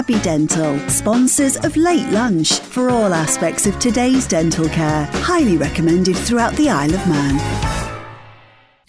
Abbey Dental, sponsors of Late Lunch for all aspects of today's dental care. Highly recommended throughout the Isle of Man.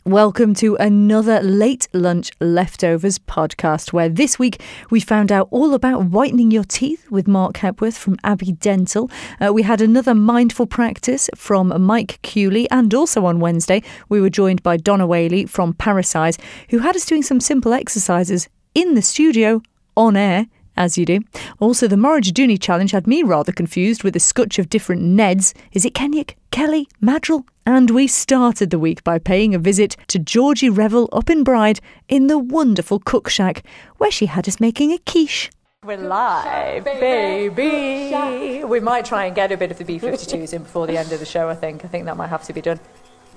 Welcome to another Late Lunch Leftovers podcast, where this week we found out all about whitening your teeth with Mark Hepworth from Abbey Dental. We had another mindful practice from Mike Cooley, and also on Wednesday we were joined by Donna from Paracise, who had us doing some simple exercises in the studio, on air, as you do. Also, the Moghrey Jedoonee challenge had me rather confused with a scutch of different Neds. Is it Kenyuk, Kelly, Madrill? And we started the week by paying a visit to Georgie Revel up in Bride in the wonderful cook shack, where she had us making a quiche. We're live, baby. We might try and get a bit of the B-52s in before the end of the show, I think. I think that might have to be done.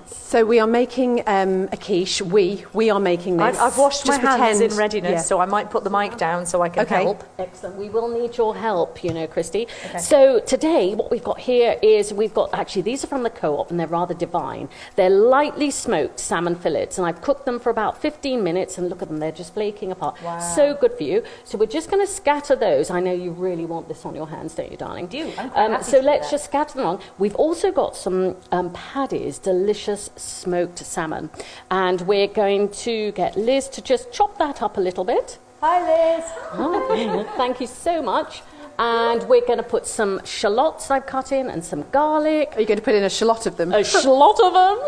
So we are making a quiche. We are making this. I've washed my hands in readiness, yeah. So I might put the mic down so I can help. Excellent. We will need your help, Christy. Okay. So today what we've got here is these are from the Co-op and they're rather divine. They're lightly smoked salmon fillets, and I've cooked them for about 15 minutes, and look at them, they're just flaking apart. Wow. So good for you. So we're just going to scatter those. I know you really want this on your hands, don't you, darling? I do. I'm quite happy so let's just scatter them on. We've also got some Paddy's delicious smoked salmon, and we're going to get Liz to just chop that up a little bit. Hi, Liz. Oh, thank you so much. And we're going to put some shallots I've cut in and some garlic. Are you going to put in a shallot of them? A shallot of them.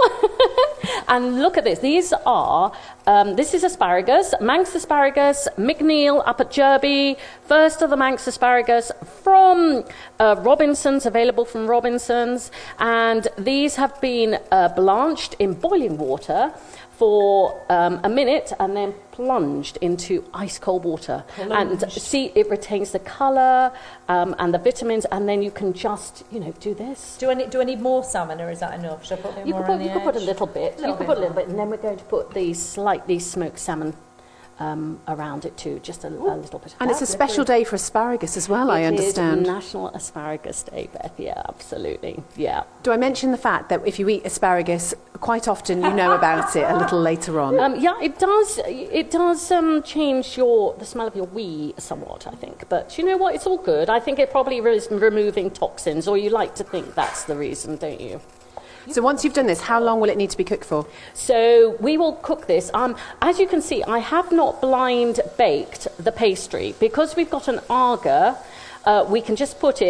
And look at this. These are, this is asparagus, Manx asparagus, McNeil up at Derby. First of the Manx asparagus from Robinson's, available from Robinson's. And these have been blanched in boiling water for a minute and then plunged into ice cold water. And see, it retains the colour and the vitamins, and then you can just, do this. Do I need more salmon, or is that enough? Should I put a bit more on the edge? You can put a little bit. You can put a little bit, and then we're going to put the slightly smoked salmon around it too, just a little bit. And it's a special day for asparagus as well, I understand. It is National Asparagus Day, Beth. Yeah, absolutely. Yeah. Do I mention the fact that if you eat asparagus, quite often you know about it a little later on? Yeah, it does. It does change the smell of your wee somewhat, I think. But you know what? It's all good. I think it probably is removing toxins, or you like to think that's the reason, don't you? So once you've done this, how long will it need to be cooked for? So we will cook this. As you can see, I have not blind baked the pastry. Because we've got an agar, we can just put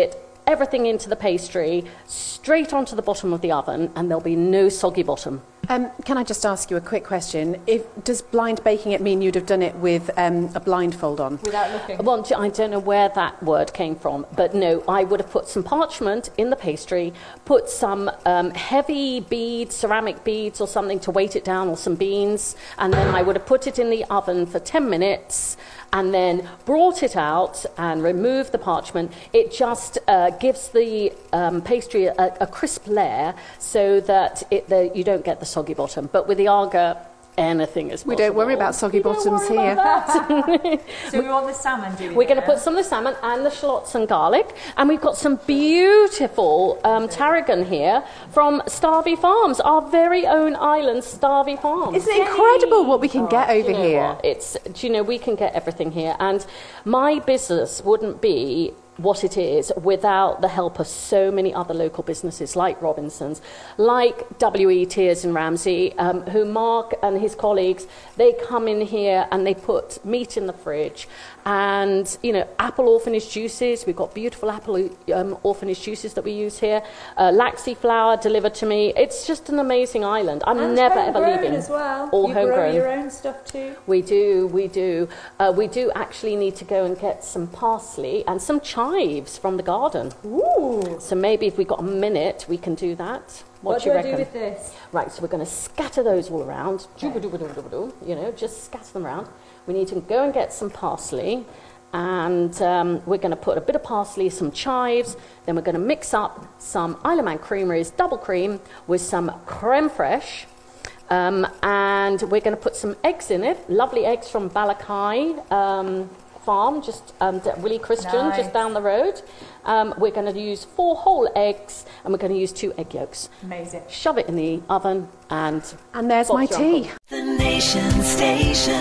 everything into the pastry, straight onto the bottom of the oven, and there'll be no soggy bottom. Can I just ask you a quick question? Does blind baking it mean you'd have done it with a blindfold on? Without looking? Well, I don't know where that word came from, but no, I would have put some parchment in the pastry, put some heavy beads, ceramic beads or something to weight it down, or some beans, and then I would have put it in the oven for 10 minutes, and then brought it out and removed the parchment. It just gives the pastry a crisp layer, so that you don't get the soggy bottom. But with the agar, anything is possible. We don't worry about soggy bottoms here. So we want the salmon, do we? We're going to put some of the salmon and the shallots and garlic. And we've got some beautiful tarragon here from Starvey Farms, our very own island, Starvey Farms. Isn't it incredible what we can get over here? We can get everything here. And my business wouldn't be what it is without the help of so many other local businesses like Robinson's, like W.E. Tears and Ramsey, who Mark and his colleagues, they come in here and they put meat in the fridge. And, apple orphanage juices. We've got beautiful apple orphanage juices that we use here. Laxi flour delivered to me. It's just an amazing island. I'm never, ever leaving. As well. All you homegrown. grow your own stuff too? We do. We do actually need to go and get some parsley and some chives from the garden. Ooh. So maybe if we've got a minute, we can do that. What do you reckon? reckon? Do with this? Right, so we're going to scatter those all around. Okay. Just scatter them around. We need to go and get some parsley. And we're going to put a bit of parsley, some chives. Then we're going to mix up some Isle of Man creameries, double cream, with some creme fraiche. And we're going to put some eggs in it. Lovely eggs from Balakai Farm, just Willie Christian, just down the road. We're going to use 4 whole eggs, and we're going to use 2 egg yolks. Amazing. Shove it in the oven, and there's my tea. The Nation Station,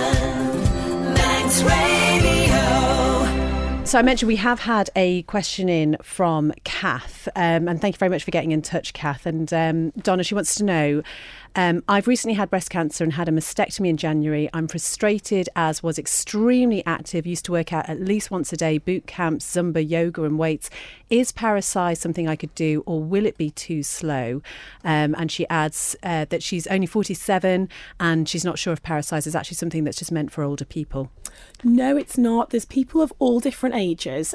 Manx Radio. So So I mentioned we have had a question in from Kath, and thank you very much for getting in touch, Kath. And Donna, she wants to know, I've recently had breast cancer and had a mastectomy in January. I'm frustrated as was extremely active, used to work out at least once a day, boot camps, Zumba, yoga and weights. Is Paracise something I could do, or will it be too slow? And she adds that she's only 47 and she's not sure if Paracise is actually something that's just meant for older people. No, it's not. There's people of all different ages,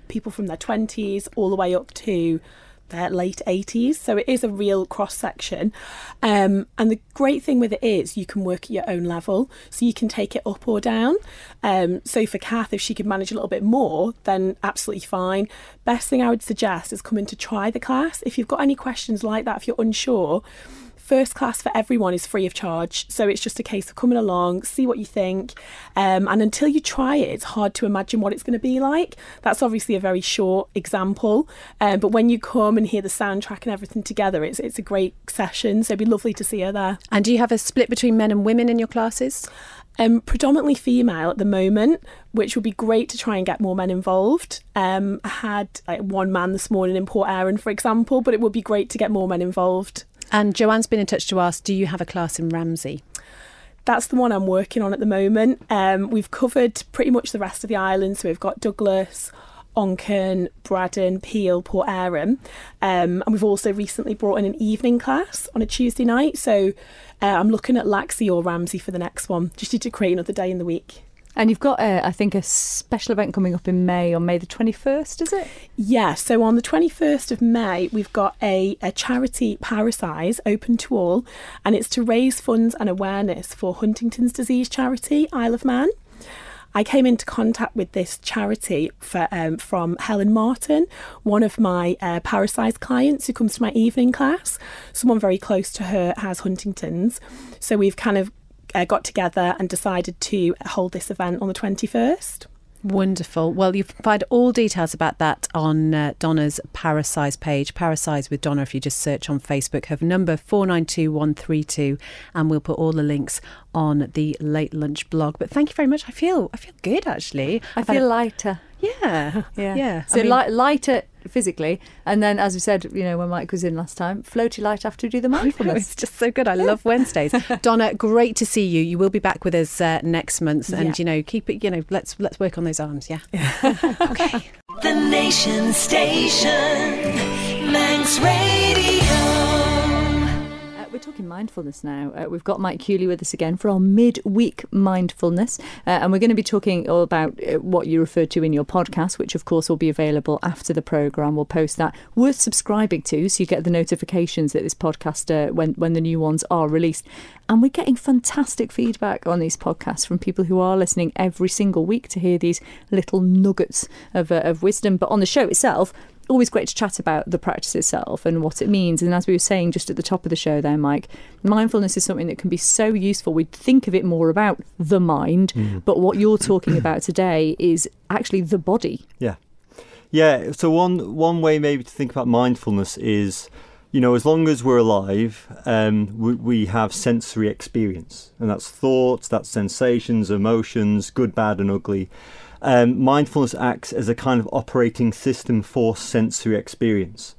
people from their 20s all the way up to their late 80s. So it is a real cross section. And the great thing with it is you can work at your own level. So you can take it up or down. So for Kath, if she could manage a little bit more, then absolutely fine. Best thing I would suggest is coming to try the class. If you've got any questions like that, if you're unsure, first class for everyone is free of charge. So it's just a case of coming along, see what you think. And until you try it, it's hard to imagine what it's going to be like. That's obviously a very short example. But when you come and hear the soundtrack and everything together, it's a great session. So it'd be lovely to see her there. And do you have a split between men and women in your classes? Predominantly female at the moment, which would be great to try and get more men involved. I had one man this morning in Port Erin, for example, but it would be great to get more men involved. And Joanne's been in touch to ask, do you have a class in Ramsey? That's the one I'm working on at the moment. We've covered pretty much the rest of the island. So we've got Douglas, Onchan, Braddon, Peel, Port Erin. And we've also recently brought in an evening class on a Tuesday night. So I'm looking at Laxey or Ramsey for the next one. Just need to create another day in the week. And you've got, I think, a special event coming up in May, on May the 21st, is it? Yeah, so on the 21st of May, we've got a charity Paracise open to all, and it's to raise funds and awareness for Huntington's disease charity, Isle of Man. I came into contact with this charity from Helen Martin, one of my Paracise clients who comes to my evening class. Someone very close to her has Huntington's. So we've kind of got together and decided to hold this event on the 21st. Wonderful. Well, you can find all details about that on Donna's Paracise page, Paracise with Donna, if you just search on Facebook. Her number 492132, and we'll put all the links on the Late Lunch blog. But thank you very much. I feel good, actually. I feel lighter. Yeah. So lighter physically, and then, as we said, when Mike was in last time, floaty light after we do the mindfulness. It's just so good. I love Wednesdays. Donna, great to see you. You will be back with us next month, and keep it. Let's work on those arms. Yeah. Okay. The Nation Station, Manx Radio. We're talking mindfulness now. We've got Mike Cooley with us again for our midweek mindfulness, and we're going to be talking all about what you referred to in your podcast, which of course will be available after the programme. We'll post that. Worth subscribing to, so you get the notifications that this podcast when the new ones are released. And we're getting fantastic feedback on these podcasts from people who are listening every single week to hear these little nuggets of wisdom. But on the show itself, always great to chat about the practice itself and what it means. And as we were saying just at the top of the show there, Mike, mindfulness is something that can be so useful. We'd think of it more about the mind, but what you're talking about today is actually the body. Yeah. So one way maybe to think about mindfulness is, as long as we're alive, we have sensory experience, and that's thoughts, that's sensations, emotions, good, bad and ugly. Mindfulness acts as a kind of operating system for sensory experience.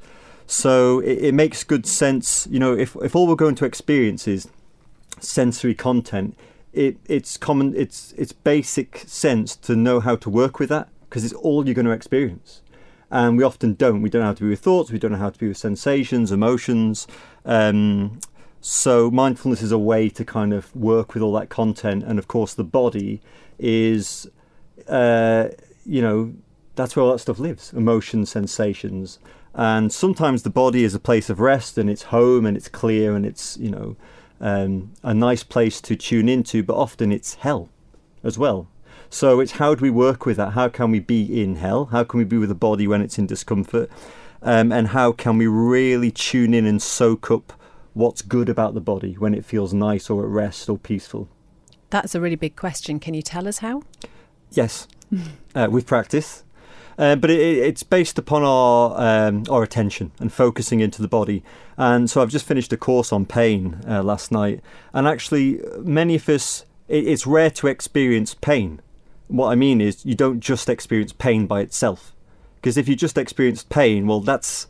So it makes good sense, if all we're going to experience is sensory content, it's basic sense to know how to work with that, because it's all you're going to experience. And we often don't. We don't know how to be with thoughts, we don't know how to be with sensations, emotions. So mindfulness is a way to kind of work with all that content. And of course the body is that's where all that stuff lives, emotions, sensations. And sometimes the body is a place of rest, and it's home, and it's clear, and it's a nice place to tune into, but often it's hell as well. So it's how do we work with that? How can we be in hell? How can we be with the body when it's in discomfort? And how can we really tune in and soak up what's good about the body when it feels nice or at rest or peaceful? That's a really big question. Can you tell us how? Yes, with practice. But it's based upon our attention and focusing into the body. And so I've just finished a course on pain last night. And actually, many of us, it's rare to experience pain. what I mean is you don't just experience pain by itself. Because if you just experienced pain, well, that's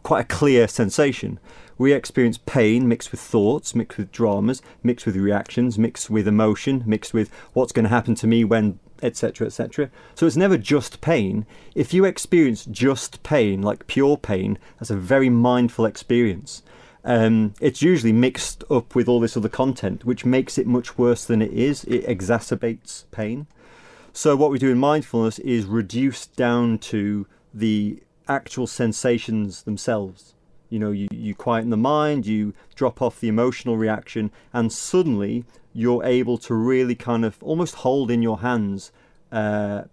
quite a clear sensation. We experience pain mixed with thoughts, mixed with dramas, mixed with reactions, mixed with emotion, mixed with what's going to happen to me when, etc., etc. So it's never just pain. If you experience just pain, like pure pain, that's a very mindful experience. It's usually mixed up with all this other content, which makes it much worse than it is. It exacerbates pain. So what we do in mindfulness is reduce down to the actual sensations themselves. You know, you quieten the mind, you drop off the emotional reaction, and suddenly you're able to really kind of almost hold in your hands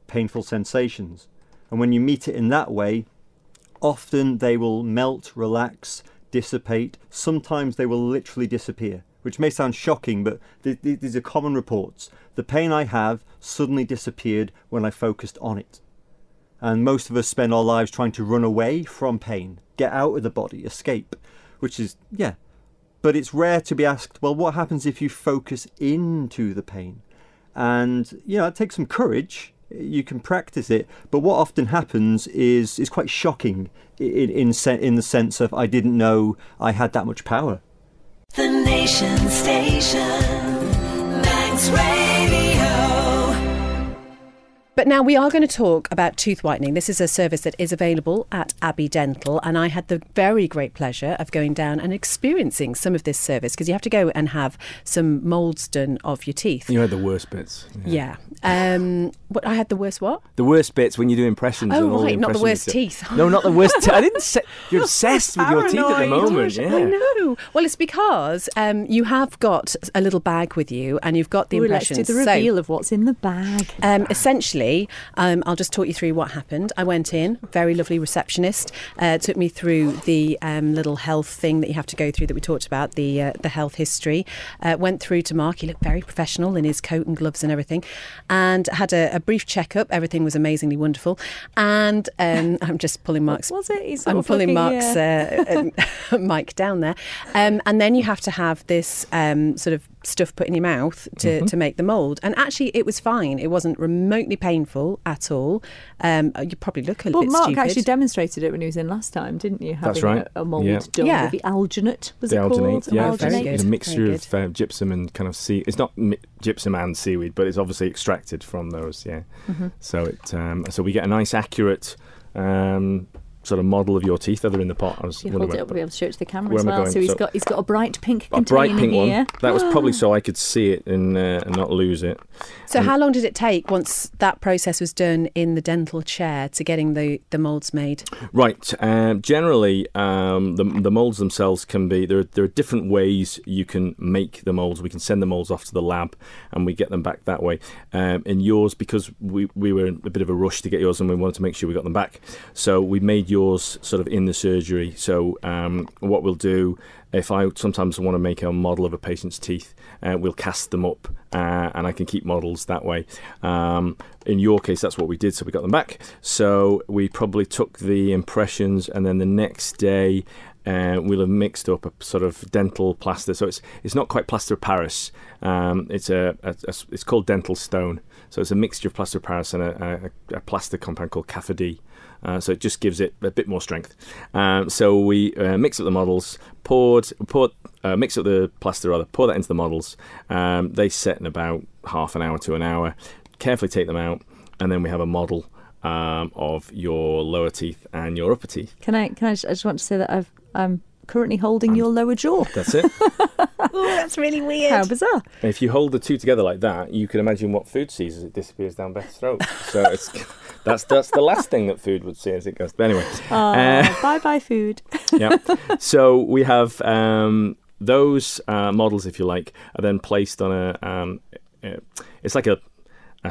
painful sensations. And when you meet it in that way, often they will melt, relax, dissipate. Sometimes they will literally disappear, which may sound shocking, but these are common reports. The pain I have suddenly disappeared when I focused on it. And most of us spend our lives trying to run away from pain, get out of the body, escape, which is, yeah. But it's rare to be asked, well, what happens if you focus into the pain? And, you know, it takes some courage. You can practice it. But what often happens is quite shocking in the sense of I didn't know I had that much power. The Nation Station, Manx Radio. But now we are going to talk about tooth whitening. This is a service that is available at Abbey Dental, and I had the very great pleasure of going down and experiencing some of this service, because you have to go and have some moulds done of your teeth. You had the worst bits. Yeah. What I had the worst what? The worst bits when you do impressions. Oh, and all right, the not the worst impressions teeth. No, not the worst teeth. I didn't say... You're obsessed with your teeth at the moment. Yeah. I know. Well, it's because you have got a little bag with you, and you've got the impressions. Let's do the reveal of what's in the bag. Essentially, I'll just talk you through what happened. I went in, very lovely receptionist, took me through the little health thing that you have to go through that we talked about, the health history. Went through to Mark. He looked very professional in his coat and gloves and everything, and had a brief checkup. Everything was amazingly wonderful. And I'm just pulling Mark's... What was it? I'm pulling Mark's mic down there. And then you have to have this sort of stuff put in your mouth to make the mould. And actually, it was fine. It wasn't remotely painful at all. You probably look a little bit Mark stupid. actually demonstrated it when he was in last time, didn't you? Having That's right. a mould Yeah. done Yeah. with the alginate, was The it called? alginate, yeah. Alginate. Very good. It's a mixture Very of gypsum and kind of sea. It's not gypsum and seaweed, but it's obviously extracted from those. Yeah. So so we get a nice, accurate sort of model of your teeth. They're in the pot. You hold it up, we'll be able to show it to the camera Where as am I well. going? So So- he's got a bright pink a container bright pink here. one. That was probably so I could see it and not lose it. So how long did it take once that process was done in the dental chair to getting the moulds made? Right. Generally, the moulds themselves can be... There are different ways you can make the moulds. We can send the moulds off to the lab and we get them back that way. In yours, because we were in a bit of a rush to get yours and we wanted to make sure we got them back, so we made yours sort of in the surgery. So what we'll do, if I sometimes want to make a model of a patient's teeth, we'll cast them up and I can keep models that way. In your case, that's what we did, so we got them back. So we probably took the impressions and then the next day we'll have mixed up a sort of dental plaster. So it's not quite plaster of Paris. It's called dental stone. So it's a mixture of plaster of Paris and a plaster compound called Cafe. So it just gives it a bit more strength. So we mix up the models, mix up the plaster, pour that into the models. They set in about half an hour to an hour. Carefully take them out, and then we have a model of your lower teeth and your upper teeth. I just want to say that I'm currently holding your lower jaw. That's it. Oh, that's really weird. How bizarre. If you hold the two together like that, you can imagine what food sees as it disappears down Beth's throat. So that's the last thing that food would see as it goes. But anyway. Bye-bye food. Yeah. So we have those models, if you like, are then placed on it's like a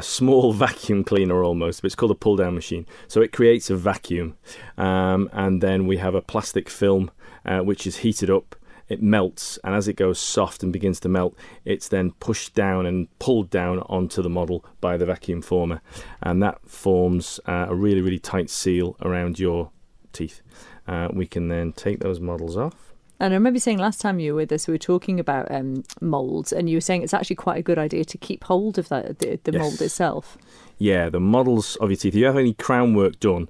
small vacuum cleaner almost, but it's called a pull-down machine. So it creates a vacuum, and then we have a plastic film which is heated up. It melts, and as it goes soft and begins to melt, it's then pushed down and pulled down onto the model by the vacuum former, and that forms a really, really tight seal around your teeth. We can then take those models off. And I remember saying last time you were with us, we were talking about moulds, and you were saying it's actually quite a good idea to keep hold of that, the mould itself. Yeah, the models of your teeth. If you have any crown work done,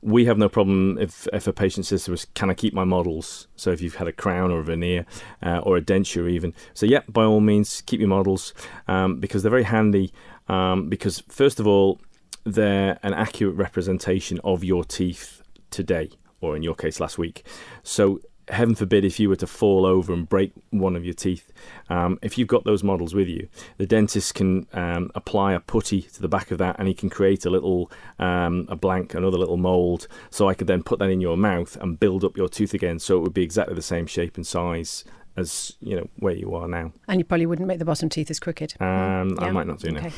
we have no problem if a patient says to us, can I keep my models? So if you've had a crown or a veneer or a denture even. So yeah, by all means, keep your models because they're very handy because first of all, they're an accurate representation of your teeth today, or in your case last week. So heaven forbid if you were to fall over and break one of your teeth, if you've got those models with you, the dentist can apply a putty to the back of that, and he can create a little another little mould, so I could then put that in your mouth and build up your tooth again, so it would be exactly the same shape and size as where you are now. And you probably wouldn't make the bottom teeth as crooked. I might not do now.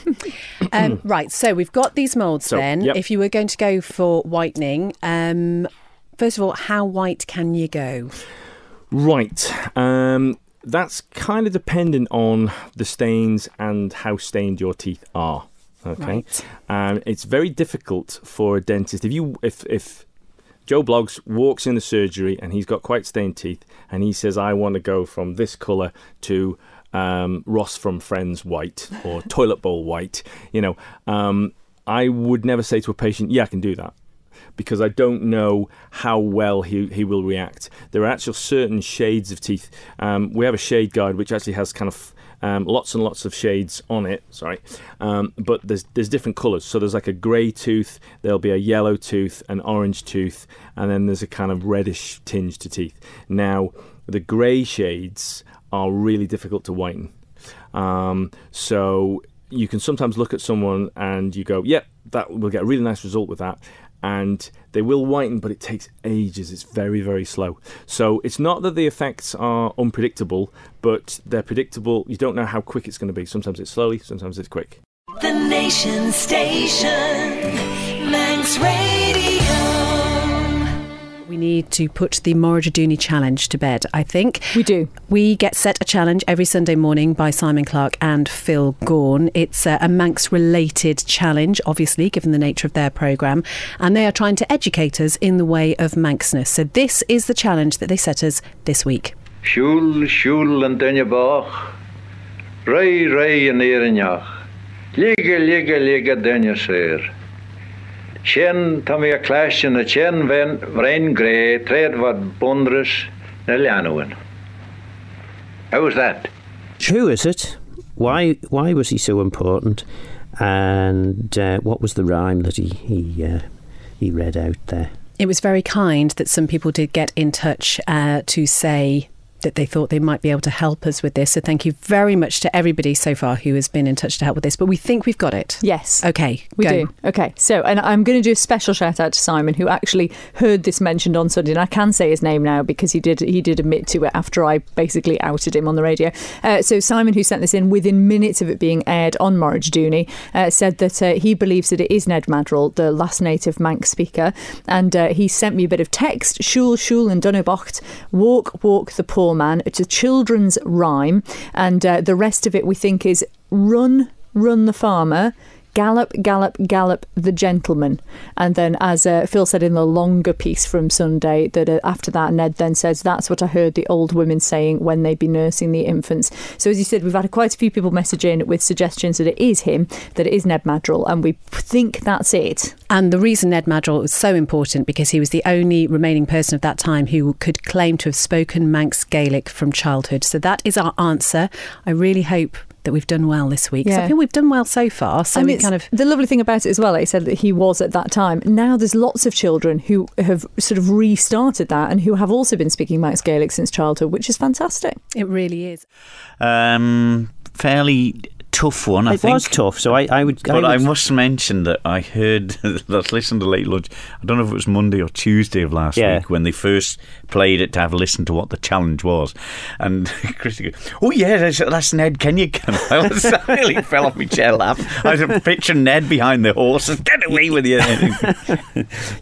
Okay. Right, so we've got these moulds then. Yep. If you were going to go for whitening, first of all, how white can you go? Right. That's kind of dependent on the stains and how stained your teeth are. Okay. Right. It's very difficult for a dentist. If Joe Bloggs walks in the surgery and he's got quite stained teeth and he says, I want to go from this colour to Ross from Friends white or toilet bowl white, I would never say to a patient, yeah, I can do that, because I don't know how well he will react. There are actual certain shades of teeth. We have a shade guide which actually has kind of lots and lots of shades on it. But there's different colours. So there's like a grey tooth, there'll be a yellow tooth, an orange tooth, and then there's a kind of reddish tinge to teeth. Now, the grey shades are really difficult to whiten. So you can sometimes look at someone and you go, yep, that will get a really nice result with that. And they will whiten, but it takes ages. It's very, very slow. So it's not that the effects are unpredictable, but they're predictable. You don't know how quick it's going to be. Sometimes it's slowly, sometimes it's quick. The Nation Station, Manx Radio. We need to put the Moghrey Jedoonee challenge to bed, I think. We do. We get set a challenge every Sunday morning by Simon Clark and Phil Gaughan. It's a Manx-related challenge, obviously, given the nature of their programme. And they are trying to educate us in the way of Manxness. So this is the challenge that they set us this week. Shul, shul and dunne bach. Rai, rai and erenjach. Liga, liga, liga dunne sir. Chen Tommy a clash in a chen rain grey, trade what bondrus na Lianowin. How was that? Who is it? Why was he so important? And what was the rhyme that he read out there? It was very kind that some people did get in touch to say that they thought they might be able to help us with this. So thank you very much to everybody so far who has been in touch to help with this. But we think we've got it. Yes. Okay, we go. do. Okay, so, and I'm going to do a special shout out to Simon, who actually heard this mentioned on Sunday, and I can say his name now because he did admit to it after I basically outed him on the radio. So Simon, who sent this in within minutes of it being aired on Moghrey Jedoonee, said that he believes that it is Ned Madrell, the last native Manx speaker, and he sent me a bit of text. Shul, shul and Dunnabocht, walk, walk the poor man. It's a children's rhyme, and the rest of it we think is run, run the farmer, gallop, gallop, gallop the gentleman. And then, as Phil said in the longer piece from Sunday, that after that Ned then says, that's what I heard the old women saying when they'd be nursing the infants. So as you said, we've had quite a few people message in with suggestions that it is him, that it is Ned Madrell, and we think that's it. And the reason Ned Madrell was so important because he was the only remaining person of that time who could claim to have spoken Manx Gaelic from childhood. So that is our answer. I really hope that we've done well this week. Yeah. So I feel we've done well so far. So we kind of... The lovely thing about it as well, he said that he was at that time. Now there's lots of children who have sort of restarted that and who have also been speaking Manx Gaelic since childhood, which is fantastic. It really is. Fairly tough one, I think. It was tough, so I would... But I must mention that I heard, let's listen to Late Lunch, I don't know if it was Monday or Tuesday of last week, when they first played it to have a listen to what the challenge was. And Christy goes, oh yeah, that's Ned Kenyakan. I really fell off my chair laugh. I was picturing Ned behind the horses. Get away with you.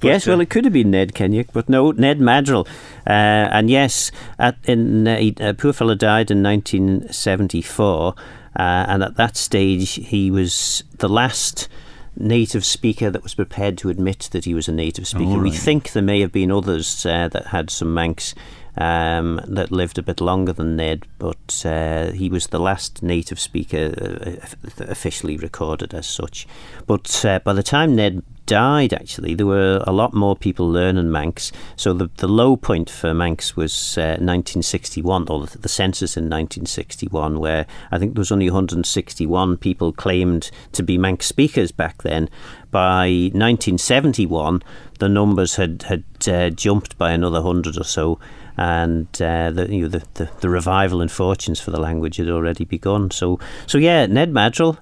Yes, well, it could have been Ned Kenyak, but no, Ned Madrell. And yes, poor fella died in 1974. And at that stage, he was the last native speaker that was prepared to admit that he was a native speaker. Right. We think there may have been others that had some Manx that lived a bit longer than Ned, but he was the last native speaker officially recorded as such. But by the time Ned died, actually, there were a lot more people learning Manx. So the low point for Manx was 1961, or the census in 1961, where I think there was only 161 people claimed to be Manx speakers back then. By 1971, the numbers had jumped by another 100 or so, and the revival and fortunes for the language had already begun. So yeah, Ned Madrill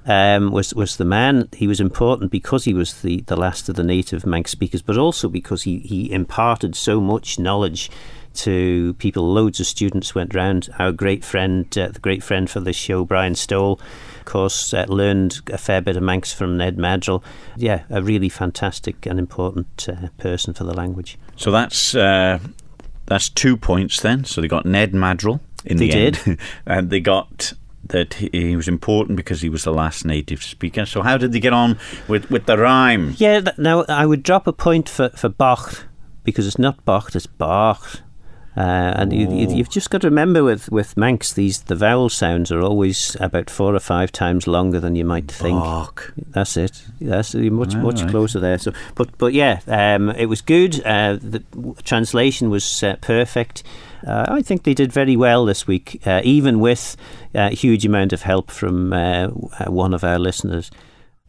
was the man. He was important because he was the last of the native Manx speakers, but also because he imparted so much knowledge to people. Loads of students went round. Our great friend, the great friend for this show, Brian Stoll, of course, learned a fair bit of Manx from Ned Madrill. Yeah, a really fantastic and important person for the language. So that's 2 points then. So they got Ned Madrill in the end. And they got that he was important because he was the last native speaker. So how did they get on with the rhyme? Yeah, now I would drop a point for Bocht, because it's not Bocht, it's Bocht. And you've just got to remember with Manx, the vowel sounds are always about 4 or 5 times longer than you might think. Bach. That's it. That's much closer there. So, but yeah, it was good. The translation was perfect. I think they did very well this week, even with a huge amount of help from one of our listeners.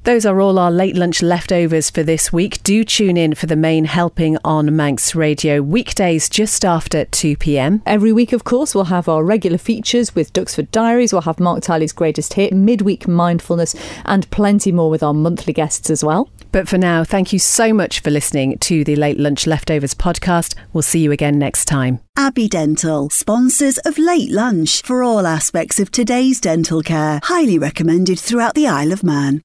Those are all our late lunch leftovers for this week. Do tune in for the main helping on Manx Radio, weekdays just after 2 p.m. Every week, of course, we'll have our regular features with Duxford Diaries. We'll have Mark Tiley's Greatest Hit, Midweek Mindfulness, and plenty more with our monthly guests as well. But for now, thank you so much for listening to the Late Lunch Leftovers podcast. We'll see you again next time. Abbey Dental, sponsors of Late Lunch for all aspects of today's dental care. Highly recommended throughout the Isle of Man.